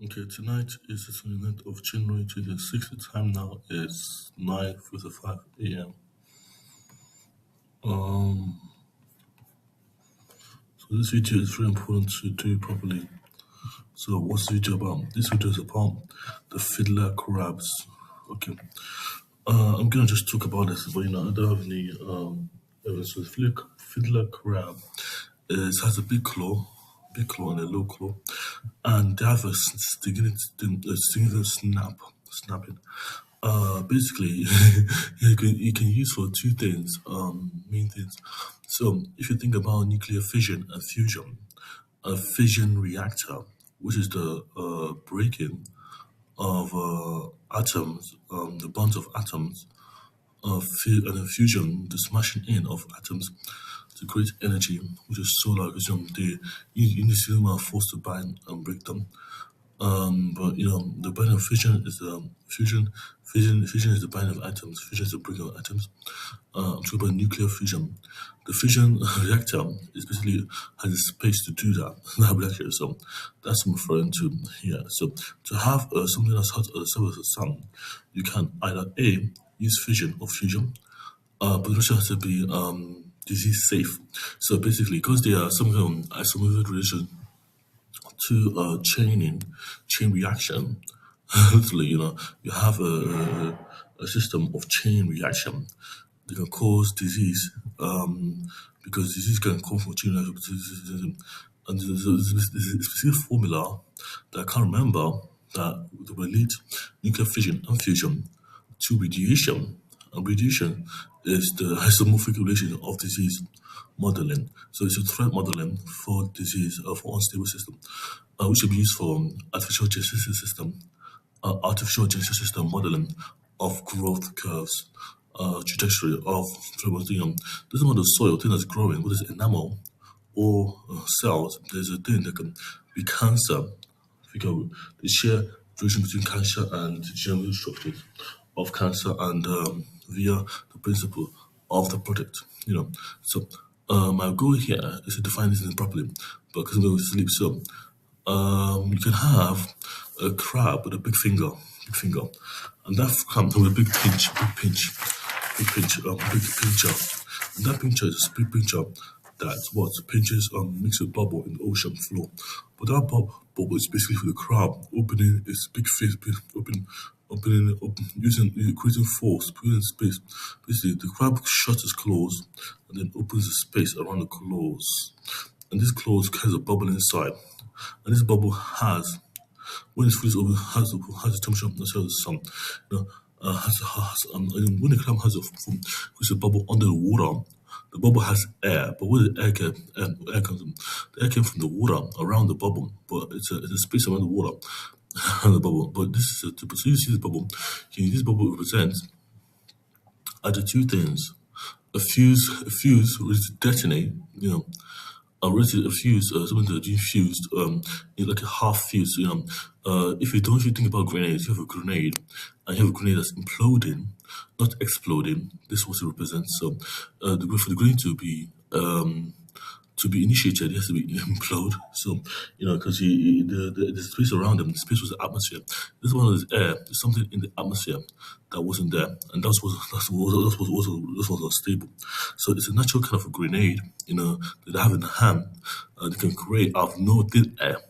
Okay, tonight is the 29th of January 2026. The time now is 9:55 a.m. Um, so this video is very important to do properly. So what's the video about? This video is about the fiddler crabs. Okay. I'm gonna just talk about this, but I don't have any evidence. So the fiddler crab has a big claw and a low claw, and they have a significant snapping. Basically, you can use for two things, main things. So if you think about nuclear fission and fusion, a fission reactor, which is the breaking of atoms, the bonds of atoms, and a fusion, the smashing in of atoms to create energy, which is solar. Because you need to force to bind and break them. But the binding of fission is fusion. Fission is the binding of atoms. Fission is the breaking of atoms. I'm talking about nuclear fusion. The fission reactor is basically has a space to do that. That reactor. So that's what I'm referring to here. So to have something that's hot at the surface of the sun, you can either A, use fission or fusion, but it also has to be disease safe. So basically, because they are some kind of isomorphic relation to chain reaction. Literally, you have a system of chain reaction that can cause disease, because disease can come from chain reaction. And there's a specific formula that I can't remember that relate nuclear fission and fusion to radiation. And radiation is the isomorphic relation of disease modeling. So it's a threat modeling for disease of unstable system, which should be used for artificial genesis system modeling of growth curves, trajectory of doesn't matter the soil thing that's growing, whether it's enamel or cells. There's a thing that can be cancer. Figure the sheer relation between cancer and general structures of cancer and via the principle of the product. So my goal here is to define this thing properly, but because I'm going to sleep, so you can have a crab with a big finger, and that crab with a big pincher, and that pincher is a big pincher that what pinches makes a bubble in the ocean floor, but that bubble is basically for the crab opening its big face, open, using creating force, creating space. Basically, the crab shuts its claws and then opens the space around the claws, and this claws has a bubble inside, and this bubble has, when it's fully open, has a temperature that's the sun. When the crab creates a bubble under the water, the bubble has air, but where the air comes from? The air came from the water around the bubble, but it's a space around the water and the bubble. But this is so you see this bubble. This bubble represents either two things: a fuse which is detonate, ready to fuse, something that you fused, in like a half fuse. If you think about grenades, you have a grenade, and you have a grenade that's imploding, not exploding. This is what it represents. So, for the grenade to be initiated, it has to be implode. So, because the space around them, the space was the atmosphere. This one is air. There's something in the atmosphere that wasn't there, and that was unstable. So it's a natural kind of a grenade, that they have in the hand. They can create out of no thin air,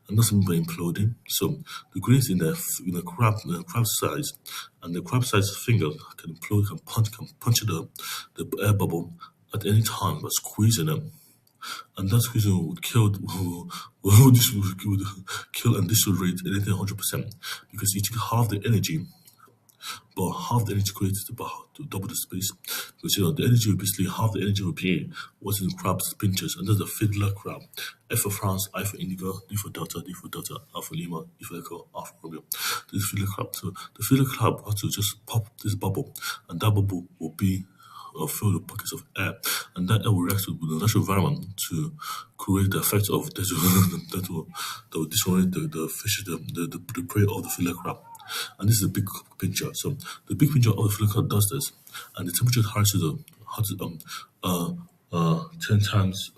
and that's something by imploding. So the grenades crab size, and the crab size finger can implode, can punch the air bubble at any time by squeezing them, and that squeezing would kill would kill and decelerate anything 100%, because you take half the energy, but half the energy created to double the space. Because the energy would basically half the energy would be what's in crab's pinchers, and that's the fiddler crab. F for France, I for Indigo, D for Delta, Alpha Lima, E for Echo, Alpha Romeo. This is fiddler crab. So the fiddler crab has to just pop this bubble, and that bubble will be fill the pockets of air, and that air will react with the natural environment to create the effect of that will destroy the fish, the prey of the fiddler crab. And this is a big pincher. So the big pincher of the fiddler crab does this, and the temperature is hard to 10 times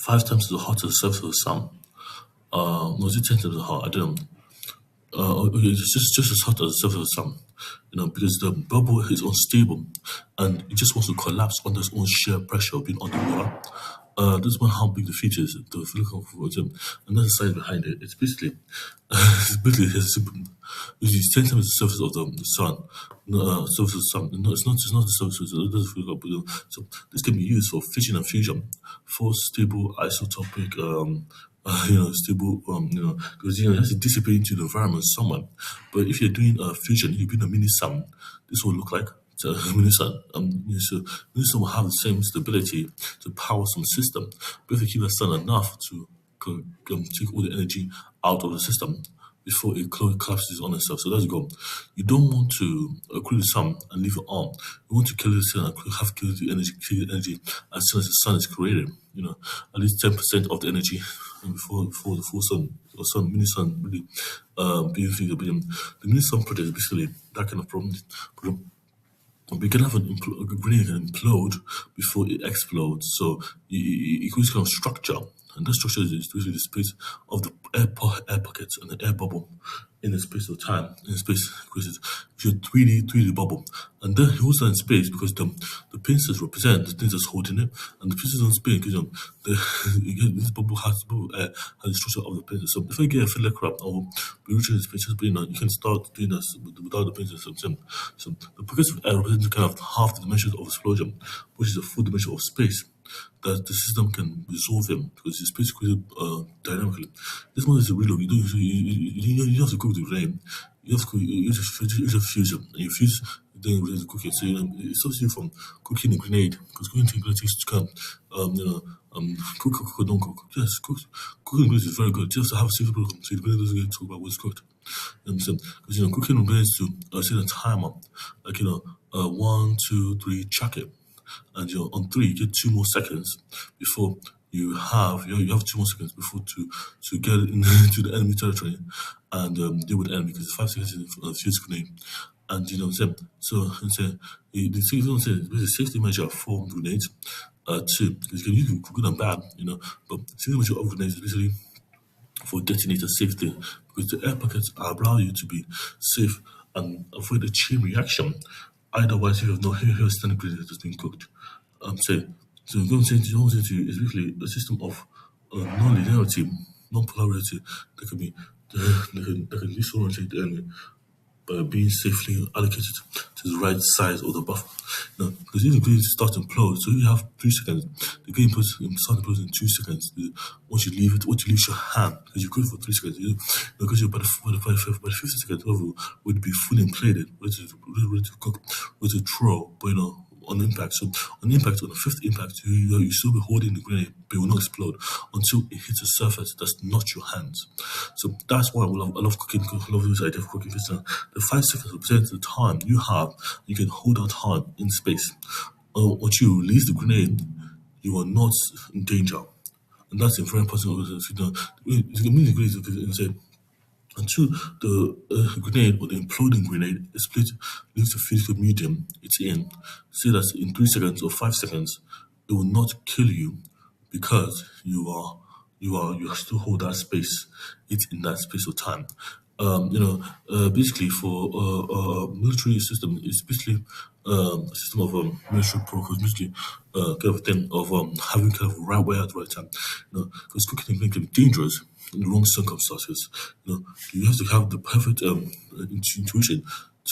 5 times the hot as the surface of the sun. No, is it 10 times the hot? I don't know. Okay, it's just as hot as the surface of the sun, because the bubble is unstable and it just wants to collapse under its own sheer pressure of being underwater. This is how big the feature is, the silicon photon, and that's the science behind it. It's basically, it's simple. It's 10 times the surface of the sun. No, surface of the sun. No, it's not the surface. It doesn't feel like, so this can be used for fission and fusion, for stable isotopic, stable, because it has to dissipate into the environment somewhere. But if you're doing fusion, you're doing a mini sun. This will look like a mini sun. So mini sun will have the same stability to power some system, but if you keep the sun enough to take all the energy out of the system before it collapses on itself. So that's the goal. You don't want to create the sun and leave it on. You want to kill the sun and have kill the energy as soon as the sun is created. At least 10% of the energy before the full sun or sun mini sun really being figured. The mini sun project is basically that kind of problem. We can have a grenade can implode before it explodes. So it creates kind of structure. And that structure is usually the space of the air pockets and the air bubble in the space of time, in space, because it's a 3D bubble. And then it holds that in space because the pincers represent the things that's holding it, and the pincers don't spin because this bubble has the structure of the pincers. So if I get a fiddler crab or be reaching this pincers, but you can start doing this without the pincers. So the pockets of air represent kind of half the dimensions of explosion, which is a full dimension of space that the system can resolve them because it's basically dynamically. This one is a real. You have to cook the rain. You have to use a fusion, and you fuse then with the cooking. So it stops you from cooking a grenade because cooking a grenade takes time. Cook or don't cook. Yes, cooking grenades is very good. You have to have a safe protocol so the grenade doesn't get talk about what's cooked. You understand? Because cooking grenades to set a timer, like 1, 2, 3, chuck it. And on 3 you get 2 more seconds before you have 2 more seconds before to get into the enemy territory and deal with the enemy because it's 5 seconds in a fuse grenade. And what I'm saying? So the safety measure for grenades 2 because you can use good and bad, but safety measure of grenades is basically for detonator safety because the air pockets allow you to be safe and avoid a chain reaction. Otherwise, you have no heavy standard grenade that's been cooked. So what I'm saying to you is basically a system of non-linearity, non-polarity that can disorientate the enemy by being safely allocated to the right size of the buffer. Because these ingredients start to implode, so you have 3 seconds. The game start to implode in 2 seconds. Once you leave your hand, because you cook it for 3 seconds, because you're by the 50 seconds level would be fully inflated, ready to cook, ready to throw, but on impact. So on impact, on the 5th impact, you still be holding the grenade, but it will not explode until it hits a surface that's not your hands. So that's why I love cooking. I love this idea of cooking. The 5 seconds represents the time you have. You can hold that time in space. Once you release the grenade, you are not in danger, and that's a very important. The meaning of the grenade is until the grenade or the imploding grenade is split leaves the physical medium it's in. Say that in 3 seconds or 5 seconds, it will not kill you because you still hold that space. It's in that space of time. Basically for military system, it's basically a system of military protocols, basically kind of thing of having kind of right way at the right time. Because cooking can be dangerous in the wrong circumstances. You have to have the perfect intuition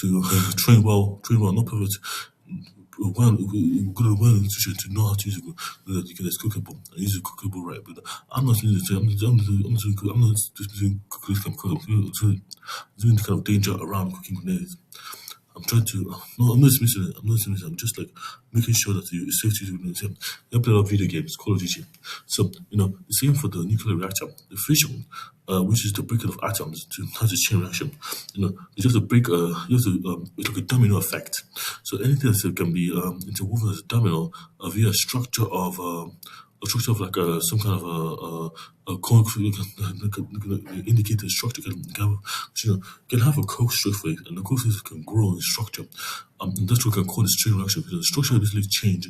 to train well, not perfect. Well intuition to know how to use it, that you can it's cookable and use it cookable right. But I'm not doing doing the kind of danger around cooking grenades. I'm trying to no, I'm not dismissing it. I'm just like making sure that it's safe to use grenades. You play a lot of video games, Call of Duty. So the same for the nuclear reactor, the fission, which is the breaking of atoms to have a chain reaction. You have to break. It's like a domino effect. So anything that can be interwoven as a domino via a structure of a structure of like some kind of a cone, indicate the structure. Can have a coke phase, and the coke phase can grow in structure. And that's what we can call the string reaction, because the structure basically change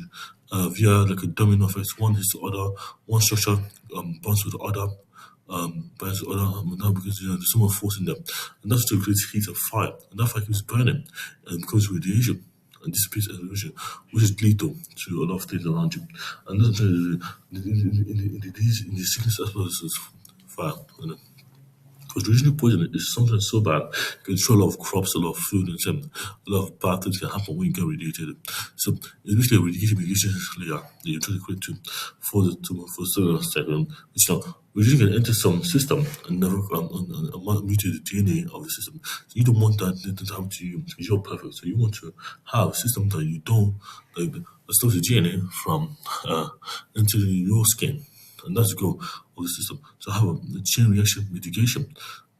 via like a domino effect. One hits the other, one structure bonds with the other, by the other, now because there's so much force in them, and that's to create heat of fire, and that fire keeps burning and becomes radiation and dissipates as radiation, which is lethal to a lot of things around you. And that's in the sickness as well as fire. Because original poison is something so bad, it can destroy a lot of crops, a lot of food, and a lot of bad things can happen when you get radiated. So it's basically a radiation layer that you're trying to create for the cellular second. So radiation can enter some system and never mutate the DNA of the system. So you don't want that to happen to you because you're perfect. So you want to have a system that you don't like that stops the DNA from entering your skin, and that's the goal of the system. So have a chain reaction mitigation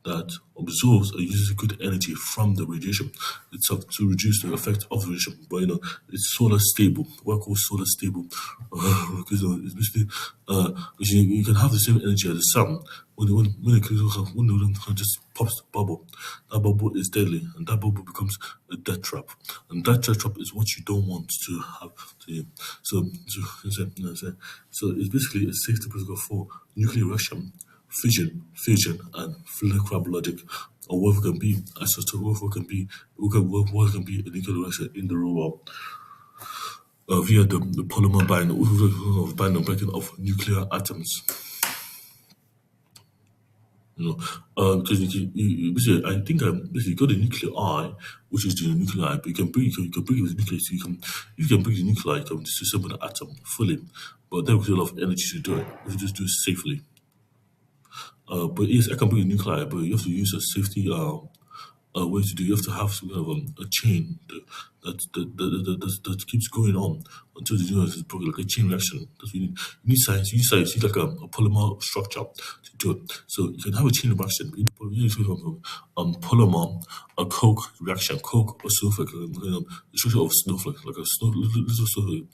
that absorbs or uses good energy from the radiation itself to reduce the effect of the radiation. But it's solar stable. What I call solar stable, because it's basically you can have the same energy as the sun when it just pops the bubble. That bubble is deadly, and that bubble becomes a death trap, and that death trap is what you don't want to have to you. So it's basically a safety protocol for nuclear reaction, fission, and crab logic, or whatever can be, whatever can be a nuclear reaction in the real world via the polymer binding breaking of nuclear atoms. Because basically, I think basically you got the nuclei, which is the nuclei, but you can bring it with nuclei, so you can bring the nuclei, you can disassemble the atom fully, but that requires a lot of energy to do it. You just do it safely. But yes, I can bring the nuclei, but you have to use a safety way to do. You have to have some kind of a chain that keeps going on until the universe is broken, like a chain reaction. That's what you need. You need science. You need science. You need like a polymer structure to do it. So you can have a chain reaction. You need polymer, a coke reaction, coke or snowflake, the structure of snowflake, like a little snowflake.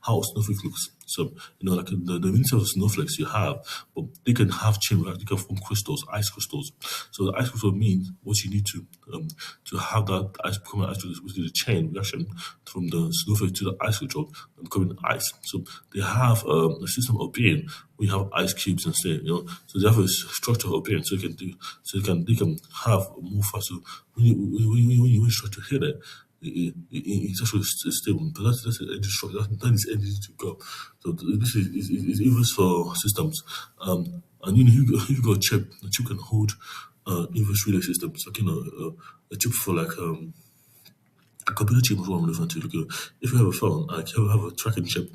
How a snowflake looks. So like the inside of snowflakes you have, but they can have chain reaction. They can form crystals, ice crystals. So the ice crystal means what you need to have that ice become an ice crystal, which is a chain reaction from the snowflake to the ice crystal and becoming ice. So they have a system of being. We have ice cubes and say, so they have a structure of being. So they can have more faster when you start to hit it. It's actually stable, but that's an energy structure. That is energy to go. So this is even for systems. And you've got a chip. The chip can hold inverse relay systems. Like a chip for like a computer chip is what I'm referring to. Like, if you have a phone, like you have a tracking chip,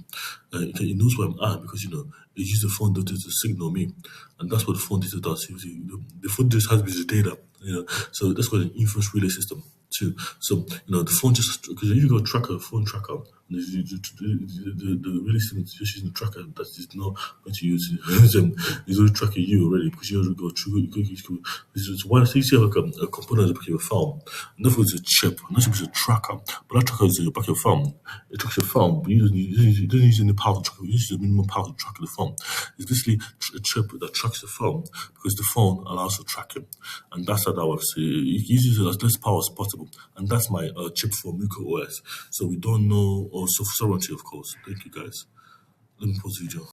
it knows where I'm at because it uses the phone data to signal me, and that's what the phone data does. The phone just has this data, so that's called an inference relay system too. So the phone just because if you go phone tracker, the relay system is just using the tracker that is not going to use it's already tracking you already because you already go through. This is why you see like a component at the back of your phone, and therefore it's a chip, and that chip is a tracker, but that tracker is in the back of your phone. It tracks your phone, but you don't use any power to track it. You use the minimum power to track the phone. It's basically a chip that tracks the phone because the phone allows for tracking, and that's how that works. It uses as less power as possible, and that's my chip for Muko OS. So we don't know, or sovereignty, of course. Thank you, guys. Let me pause the video.